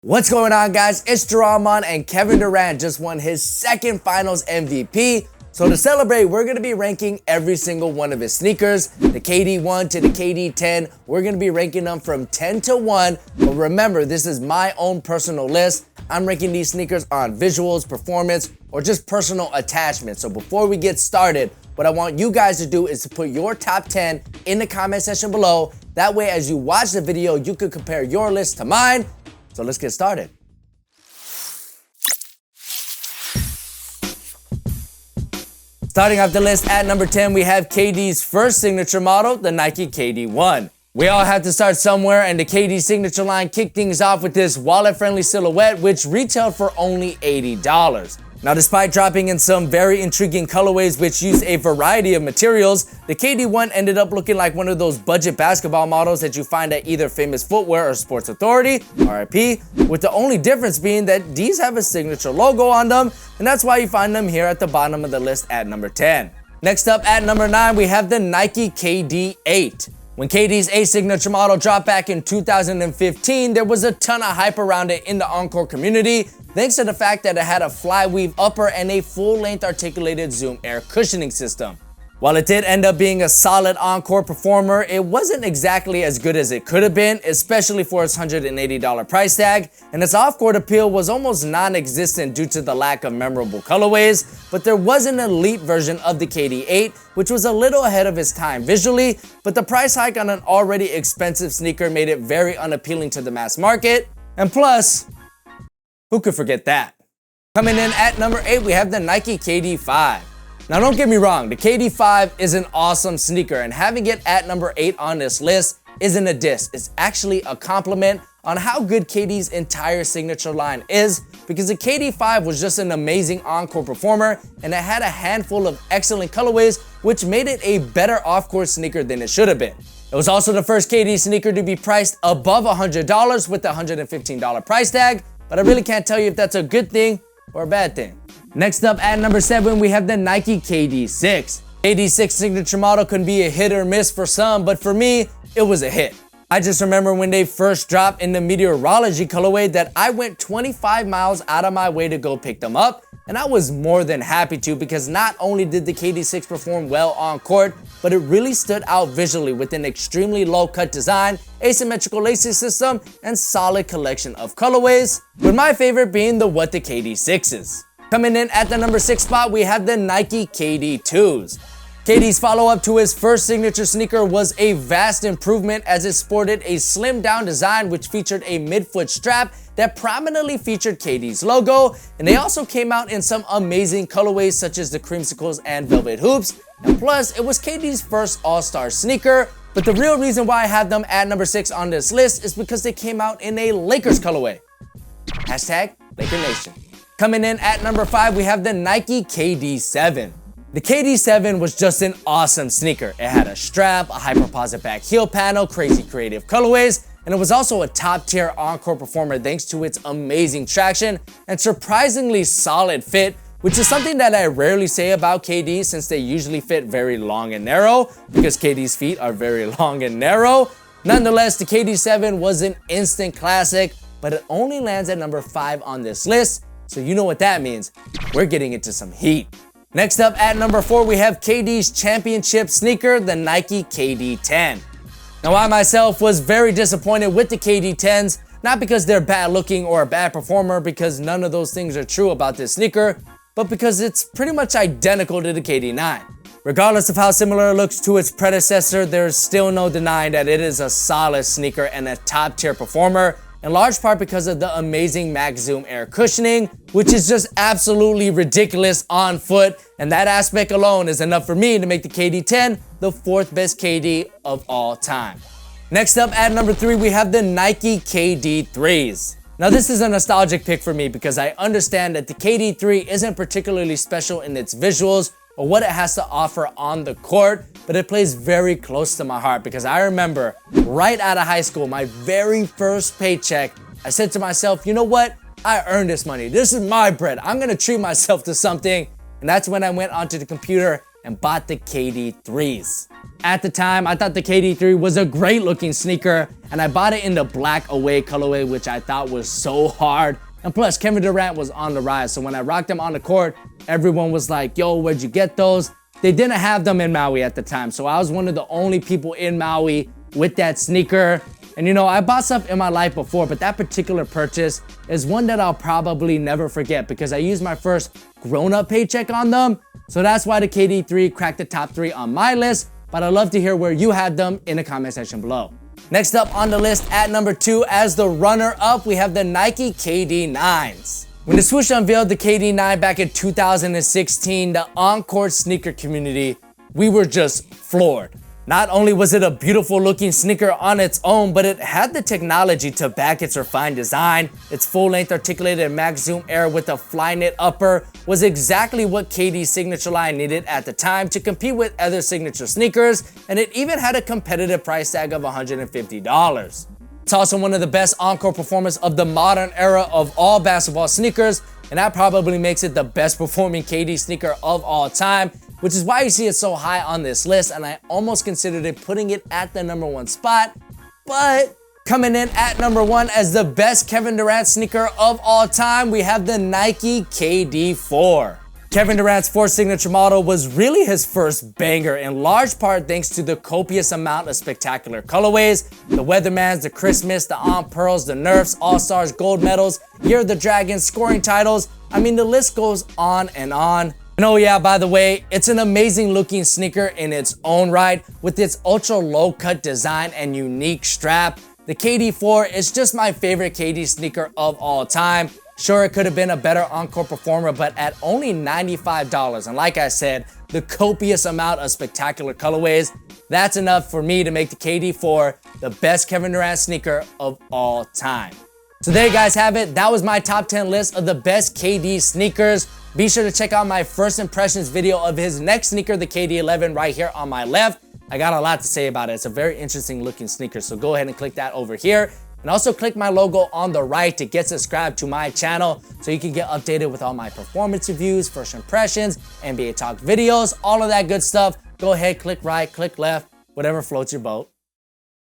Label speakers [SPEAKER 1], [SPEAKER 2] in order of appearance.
[SPEAKER 1] What's going on, guys? It's Durant, and Kevin Durant just won his second finals MVP. So to celebrate, we're going to be ranking every single one of his sneakers, the KD1 to the KD10. We're going to be ranking them from 10 to 1. But remember, this is my own personal list. I'm ranking these sneakers on visuals, performance, or just personal attachment. So before we get started, what I want you guys to do is to put your top 10 in the comment section below. That way, as you watch the video, you can compare your list to mine. So let's get started. Starting off the list at number 10, we have KD's first signature model, the Nike KD1. We all have to start somewhere, and the KD signature line kicked things off with this wallet-friendly silhouette, which retailed for only $80. Now, despite dropping in some very intriguing colorways which use a variety of materials, the KD1 ended up looking like one of those budget basketball models that you find at either Famous Footwear or Sports Authority, RIP, with the only difference being that these have a signature logo on them, and that's why you find them here at the bottom of the list at number 10. Next up at number 9, we have the Nike KD8. When KD's A signature model dropped back in 2015, there was a ton of hype around it in the Encore community, thanks to the fact that it had a fly-weave upper and a full-length articulated Zoom air cushioning system. While it did end up being a solid Encore performer, it wasn't exactly as good as it could have been, especially for its $180 price tag, and its off-court appeal was almost non-existent due to the lack of memorable colorways. But there was an elite version of the KD8, which was a little ahead of its time visually, but the price hike on an already expensive sneaker made it very unappealing to the mass market, and plus, who could forget that? Coming in at number 8, we have the Nike KD5. Now, don't get me wrong, the KD5 is an awesome sneaker, and having it at number 8 on this list isn't a diss. It's actually a compliment on how good KD's entire signature line is, because the KD5 was just an amazing Encore performer, and it had a handful of excellent colorways, which made it a better off-court sneaker than it should have been. It was also the first KD sneaker to be priced above $100 with the $115 price tag, but I really can't tell you if that's a good thing or a bad thing. Next up at number 7, we have the Nike KD6. KD6 signature model can be a hit or miss for some, but for me, it was a hit. I just remember when they first dropped in the meteorology colorway that I went 25 miles out of my way to go pick them up, and I was more than happy to, because not only did the KD6 perform well on court, but it really stood out visually with an extremely low-cut design, asymmetrical lacing system, and solid collection of colorways, with my favorite being the What the KD6 is. Coming in at the number 6 spot, we have the Nike KD2s. KD's follow-up to his first signature sneaker was a vast improvement, as it sported a slimmed-down design which featured a mid-foot strap that prominently featured KD's logo, and they also came out in some amazing colorways such as the creamsicles and velvet hoops, and plus it was KD's first all-star sneaker. But the real reason why I have them at number 6 on this list is because they came out in a Lakers colorway. Hashtag Laker Nation. Coming in at number 5, we have the Nike KD7. The KD7 was just an awesome sneaker. It had a strap, a hyperposit back heel panel, crazy creative colorways, and it was also a top-tier Encore performer thanks to its amazing traction and surprisingly solid fit, which is something that I rarely say about KD, since they usually fit very long and narrow, because KD's feet are very long and narrow. Nonetheless, the KD7 was an instant classic, but it only lands at number 5 on this list, so you know what that means. We're getting into some heat. Next up at number 4, we have KD's championship sneaker, the Nike KD10. Now, I myself was very disappointed with the KD10s, not because they're bad looking or a bad performer, because none of those things are true about this sneaker, but because it's pretty much identical to the KD9. Regardless of how similar it looks to its predecessor, there's still no denying that it is a solid sneaker and a top-tier performer, in large part because of the amazing Max Zoom air cushioning, which is just absolutely ridiculous on foot, and that aspect alone is enough for me to make the KD10 the 4th best KD of all time. Next up at number 3, we have the Nike KD3s. Now, this is a nostalgic pick for me because I understand that the KD3 isn't particularly special in its visuals or what it has to offer on the court, but it plays very close to my heart, because I remember right out of high school, my very first paycheck, I said to myself, you know what? I earned this money. This is my bread. I'm gonna treat myself to something. And that's when I went onto the computer and bought the KD3s. At the time, I thought the KD3 was a great looking sneaker, and I bought it in the black away colorway, which I thought was so hard. And plus, Kevin Durant was on the rise, so when I rocked them on the court, everyone was like, yo, where'd you get those? They didn't have them in Maui at the time, so I was one of the only people in Maui with that sneaker. And you know, I bought stuff in my life before, but that particular purchase is one that I'll probably never forget because I used my first grown-up paycheck on them. So that's why the KD3 cracked the top 3 on my list, but I'd love to hear where you had them in the comment section below. Next up on the list at number 2 as the runner-up, we have the Nike KD9s. When the swoosh unveiled the KD9 back in 2016, the on-court sneaker community, we were just floored. Not only was it a beautiful looking sneaker on its own, but it had the technology to back its refined design. Its full-length articulated Max Zoom Air with a Flyknit upper was exactly what KD's signature line needed at the time to compete with other signature sneakers, and it even had a competitive price tag of $150. It's also one of the best encore performers of the modern era of all basketball sneakers, and that probably makes it the best performing KD sneaker of all time, which is why you see it so high on this list, and I almost considered it putting it at the number 1 spot. But coming in at number 1 as the best Kevin Durant sneaker of all time, we have the Nike KD4. Kevin Durant's 4 signature model was really his first banger, in large part thanks to the copious amount of spectacular colorways, the Weathermans, the Christmas, the On Pearls, the Nerfs, All-Stars, gold medals, Year of the Dragon, scoring titles. I mean, the list goes on and on. And oh yeah, by the way, it's an amazing looking sneaker in its own right with its ultra low cut design and unique strap. The KD4 is just my favorite KD sneaker of all time. Sure, it could have been a better encore performer, but at only $95, and like I said, the copious amount of spectacular colorways, that's enough for me to make the KD4 the best Kevin Durant sneaker of all time. So there you guys have it. That was my top 10 list of the best KD sneakers. Be sure to check out my first impressions video of his next sneaker, the KD11, right here on my left. I got a lot to say about it. It's a very interesting looking sneaker, so go ahead and click that over here. And also click my logo on the right to get subscribed to my channel so you can get updated with all my performance reviews, first impressions, NBA Talk videos, all of that good stuff. Go ahead, click right, click left, whatever floats your boat.